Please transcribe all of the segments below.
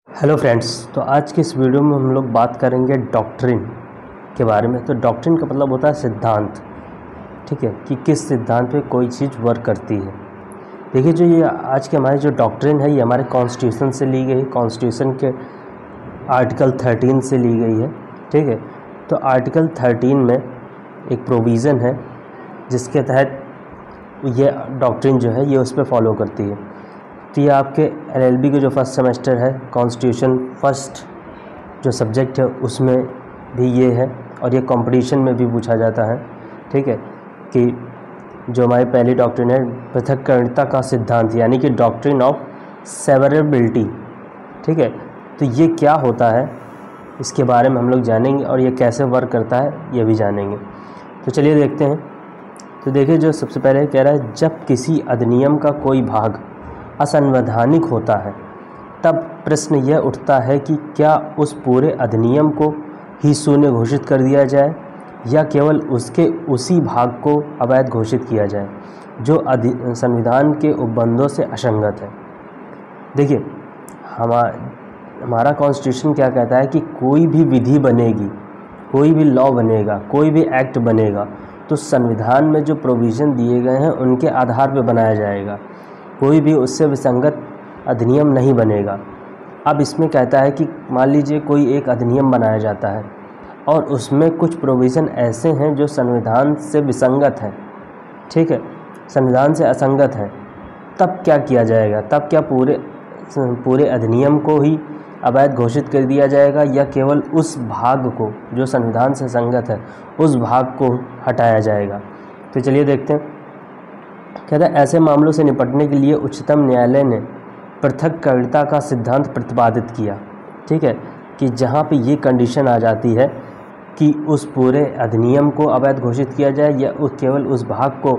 Hello friends, तो आज की इस वीडियो में हम लोग बात करेंगे डॉक्ट्रिन के बारे में। तो डॉक्ट्रिन का मतलब होता है सिद्धांत, ठीक है, कि किस सिद्धांत पे कोई चीज़ वर्क करती है। देखिए, जो ये आज के हमारी जो डॉक्ट्रिन है, ये हमारे कॉन्स्टिट्यूशन से ली गई, कॉन्स्टिट्यूशन के आर्टिकल 13 से ली गई है, ठीक है। तो आर्टिकल 13 में एक प्रोविज़न है जिसके तहत ये डॉक्ट्रिन जो है ये उस पर फॉलो करती है। तो ये आपके एलएलबी के जो फर्स्ट सेमेस्टर है, कॉन्स्टिट्यूशन फर्स्ट जो सब्जेक्ट है उसमें भी ये है, और ये कंपटीशन में भी पूछा जाता है, ठीक है, कि जो हमारी पहली डॉक्ट्रिन है पृथक्करणता का सिद्धांत, यानी कि डॉक्ट्रिन ऑफ सेवरेबिलिटी, ठीक है। तो ये क्या होता है इसके बारे में हम लोग जानेंगे, और ये कैसे वर्क करता है ये भी जानेंगे। तो चलिए देखते हैं। तो देखिए, जो सबसे पहले कह रहा है, जब किसी अधिनियम का कोई भाग असंवैधानिक होता है तब प्रश्न यह उठता है कि क्या उस पूरे अधिनियम को ही शून्य घोषित कर दिया जाए या केवल उसके उसी भाग को अवैध घोषित किया जाए जो संविधान के उपबंधों से असंगत है। देखिए, हमारा कॉन्स्टिट्यूशन क्या कहता है कि कोई भी विधि बनेगी, कोई भी लॉ बनेगा, कोई भी एक्ट बनेगा तो संविधान में जो प्रोविज़न दिए गए हैं उनके आधार पर बनाया जाएगा, कोई भी उससे विसंगत अधिनियम नहीं बनेगा। अब इसमें कहता है कि मान लीजिए कोई एक अधिनियम बनाया जाता है और उसमें कुछ प्रोविज़न ऐसे हैं जो संविधान से विसंगत हैं, ठीक है, संविधान से असंगत हैं, तब क्या किया जाएगा? तब क्या पूरे अधिनियम को ही अवैध घोषित कर दिया जाएगा या केवल उस भाग को जो संविधान से संगत है उस भाग को हटाया जाएगा? तो चलिए देखते हैं। कहता है, ऐसे मामलों से निपटने के लिए उच्चतम न्यायालय ने पृथक्करणता का सिद्धांत प्रतिपादित किया, ठीक है, कि जहाँ पे ये कंडीशन आ जाती है कि उस पूरे अधिनियम को अवैध घोषित किया जाए या केवल उस भाग को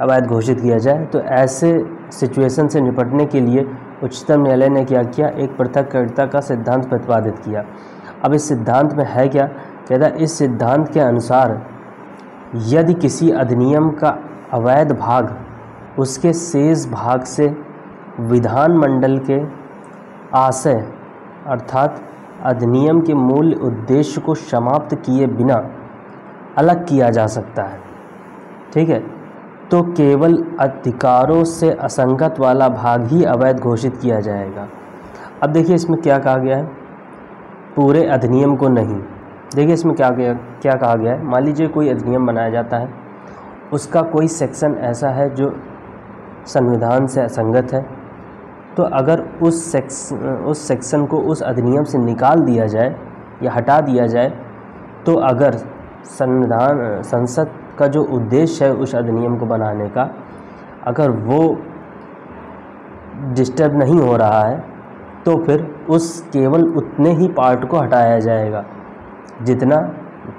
अवैध घोषित किया जाए, तो ऐसे सिचुएशन से निपटने के लिए उच्चतम न्यायालय ने क्या किया? एक पृथक्करणता का सिद्धांत प्रतिपादित किया। अब इस सिद्धांत में है क्या? कहता है, इस सिद्धांत के अनुसार यदि किसी अधिनियम का अवैध भाग उसके शेष भाग से विधानमंडल के आशय अर्थात अधिनियम के मूल उद्देश्य को समाप्त किए बिना अलग किया जा सकता है, ठीक है, तो केवल अधिकारों से असंगत वाला भाग ही अवैध घोषित किया जाएगा। अब देखिए, इसमें क्या कहा गया है? पूरे अधिनियम को नहीं। देखिए, इसमें क्या कहा गया है? मान लीजिए कोई अधिनियम बनाया जाता है, उसका कोई सेक्शन ऐसा है जो संविधान से असंगत है, तो अगर उस सेक्शन को उस अधिनियम से निकाल दिया जाए या हटा दिया जाए, तो अगर संसद का जो उद्देश्य है उस अधिनियम को बनाने का, अगर वो डिस्टर्ब नहीं हो रहा है, तो फिर उस केवल उतने ही पार्ट को हटाया जाएगा जितना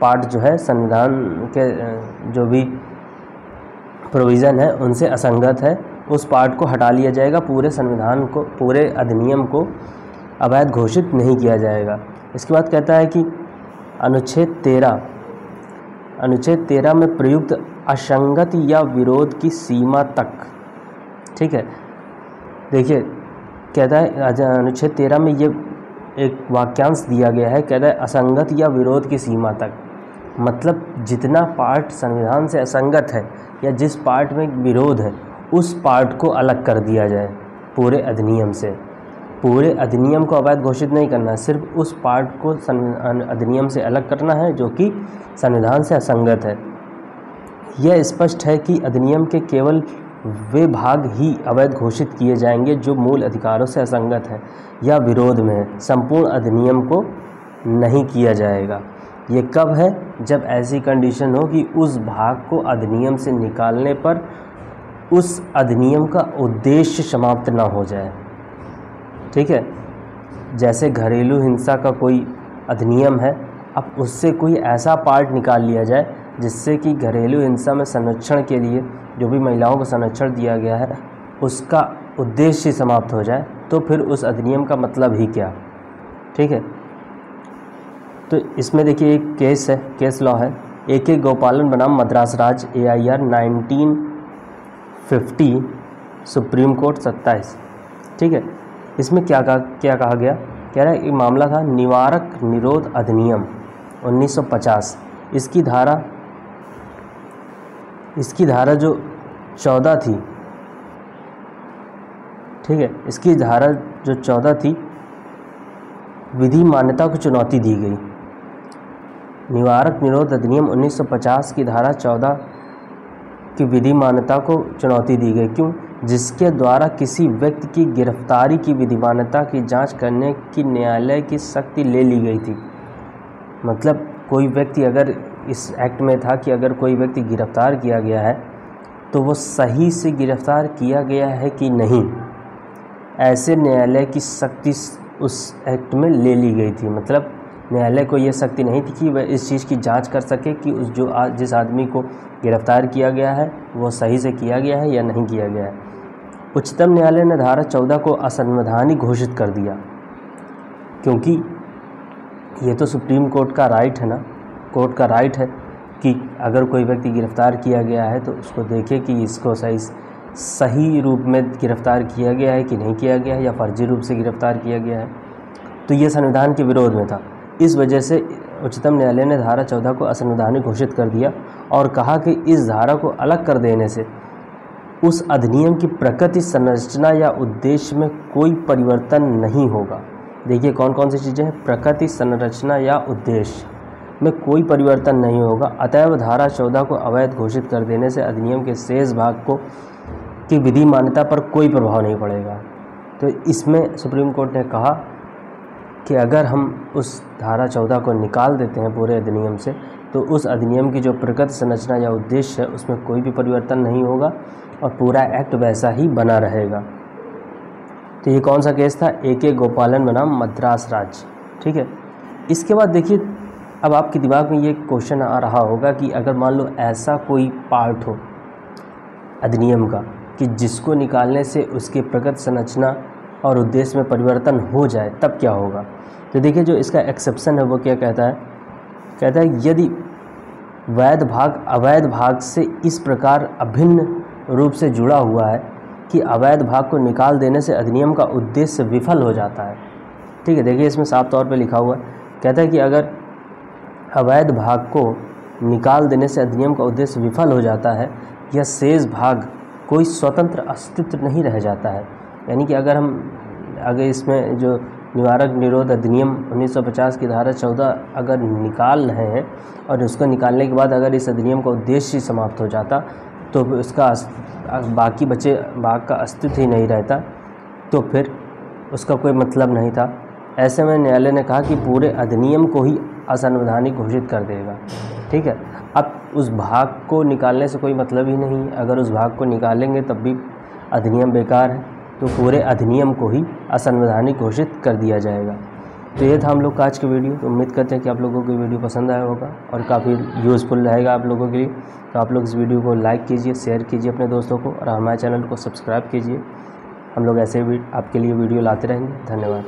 पार्ट जो है संविधान के जो भी प्रोविज़न है उनसे असंगत है, उस पार्ट को हटा लिया जाएगा। पूरे संविधान को, पूरे अधिनियम को अवैध घोषित नहीं किया जाएगा। इसके बाद कहता है कि अनुच्छेद 13 में प्रयुक्त असंगति या विरोध की सीमा तक, ठीक है। देखिए, कहता है अनुच्छेद 13 में ये एक वाक्यांश दिया गया है, कहता है असंगत या विरोध की सीमा तक, मतलब जितना पार्ट संविधान से असंगत है या जिस पार्ट में विरोध है उस पार्ट को अलग कर दिया जाए पूरे अधिनियम से। पूरे अधिनियम को अवैध घोषित नहीं करना है, सिर्फ उस पार्ट को अधिनियम से अलग करना है जो कि संविधान से असंगत है। यह स्पष्ट है कि अधिनियम के केवल वे भाग ही अवैध घोषित किए जाएंगे जो मूल अधिकारों से असंगत है या विरोध में है, संपूर्ण अधिनियम को नहीं किया जाएगा। ये कब है? जब ऐसी कंडीशन हो कि उस भाग को अधिनियम से निकालने पर उस अधिनियम का उद्देश्य समाप्त ना हो जाए, ठीक है। जैसे घरेलू हिंसा का कोई अधिनियम है, अब उससे कोई ऐसा पार्ट निकाल लिया जाए जिससे कि घरेलू हिंसा में संरक्षण के लिए जो भी महिलाओं को संरक्षण दिया गया है उसका उद्देश्य समाप्त हो जाए, तो फिर उस अधिनियम का मतलब ही क्या, ठीक है। तो इसमें देखिए एक केस है, केस लॉ है, A.K. गोपालन बनाम मद्रास राज्य AIR 1950 सुप्रीम कोर्ट 27, ठीक है। इसमें क्या कहा गया? कह रहा है कि मामला था निवारक निरोध अधिनियम 1950। इसकी धारा जो 14 थी, ठीक है, इसकी धारा जो 14 थी, विधि मान्यता को चुनौती दी गई। निवारक निरोध अधिनियम 1950 की धारा 14 की विधि मान्यता को चुनौती दी गई। क्यों? जिसके द्वारा किसी व्यक्ति की गिरफ्तारी की विधिमान्यता की जांच करने की न्यायालय की शक्ति ले ली गई थी। मतलब कोई व्यक्ति, अगर इस एक्ट में था कि अगर कोई व्यक्ति गिरफ्तार किया गया है तो वो सही से गिरफ्तार किया गया है कि नहीं, ऐसे न्यायालय की शक्ति उस एक्ट में ले ली गई थी। मतलब न्यायालय को ये शक्ति नहीं थी कि वह इस चीज़ की जांच कर सके कि जिस आदमी को गिरफ्तार किया गया है वो सही से किया गया है या नहीं किया गया है। उच्चतम न्यायालय ने धारा 14 को असंवैधानिक घोषित कर दिया, क्योंकि ये तो सुप्रीम कोर्ट का राइट है ना, कोर्ट का राइट है कि अगर कोई व्यक्ति गिरफ्तार किया गया है तो उसको देखे कि इसको सही रूप में गिरफ्तार किया गया है कि नहीं किया गया है, या फर्जी रूप से गिरफ्तार किया गया है। तो ये संविधान के विरोध में था। इस वजह से उच्चतम न्यायालय ने धारा 14 को असंवैधानिक घोषित कर दिया और कहा कि इस धारा को अलग कर देने से उस अधिनियम की प्रकृति, संरचना या उद्देश्य में कोई परिवर्तन नहीं होगा। देखिए कौन कौन सी चीज़ें हैं। प्रकृति, संरचना या उद्देश्य में कोई परिवर्तन नहीं होगा। अतएव धारा 14 को अवैध घोषित कर देने से अधिनियम के शेष भाग की विधि मान्यता पर कोई प्रभाव नहीं पड़ेगा। तो इसमें सुप्रीम कोर्ट ने कहा कि अगर हम उस धारा 14 को निकाल देते हैं पूरे अधिनियम से, तो उस अधिनियम की जो प्रकृति, संरचना या उद्देश्य है उसमें कोई भी परिवर्तन नहीं होगा और पूरा एक्ट वैसा ही बना रहेगा। तो ये कौन सा केस था? A.K. गोपालन बनाम मद्रास राज्य। ठीक है। इसके बाद देखिए, अब आपके दिमाग में ये क्वेश्चन आ रहा होगा कि अगर मान लो ऐसा कोई पार्ट हो अधिनियम का कि जिसको निकालने से उसके प्रकृति, संरचना और उद्देश्य में परिवर्तन हो जाए, तब क्या होगा? तो देखिए जो इसका एक्सेप्शन है वो क्या कहता है? कहता है यदि वैध भाग अवैध भाग से इस प्रकार अभिन्न रूप से जुड़ा हुआ है कि अवैध भाग को निकाल देने से अधिनियम का उद्देश्य विफल हो जाता है। ठीक है, देखिए इसमें साफ तौर पे लिखा हुआ है। कहता है कि अगर अवैध भाग को निकाल देने से अधिनियम का उद्देश्य विफल हो जाता है या शेष भाग कोई स्वतंत्र अस्तित्व नहीं रह जाता है, यानी कि अगर इसमें जो निवारक निरोध अधिनियम 1950 की धारा 14 अगर निकाल रहे हैं और उसको निकालने के बाद अगर इस अधिनियम का उद्देश्य ही समाप्त हो जाता तो उसका बाकी बचे भाग का अस्तित्व ही नहीं रहता, तो फिर उसका कोई मतलब नहीं था। ऐसे में न्यायालय ने कहा कि पूरे अधिनियम को ही असंवैधानिक घोषित कर देगा। ठीक है, अब उस भाग को निकालने से कोई मतलब ही नहीं है। अगर उस भाग को निकालेंगे तब भी अधिनियम बेकार है, तो पूरे अधिनियम को ही असंवैधानिक घोषित कर दिया जाएगा। तो ये था हम लोग का आज का वीडियो। तो उम्मीद करते हैं कि आप लोगों को वीडियो पसंद आया होगा और काफ़ी यूज़फुल रहेगा आप लोगों के लिए। तो आप लोग इस वीडियो को लाइक कीजिए, शेयर कीजिए अपने दोस्तों को और हमारे चैनल को सब्सक्राइब कीजिए। हम लोग ऐसे भी आपके लिए वीडियो लाते रहेंगे। धन्यवाद।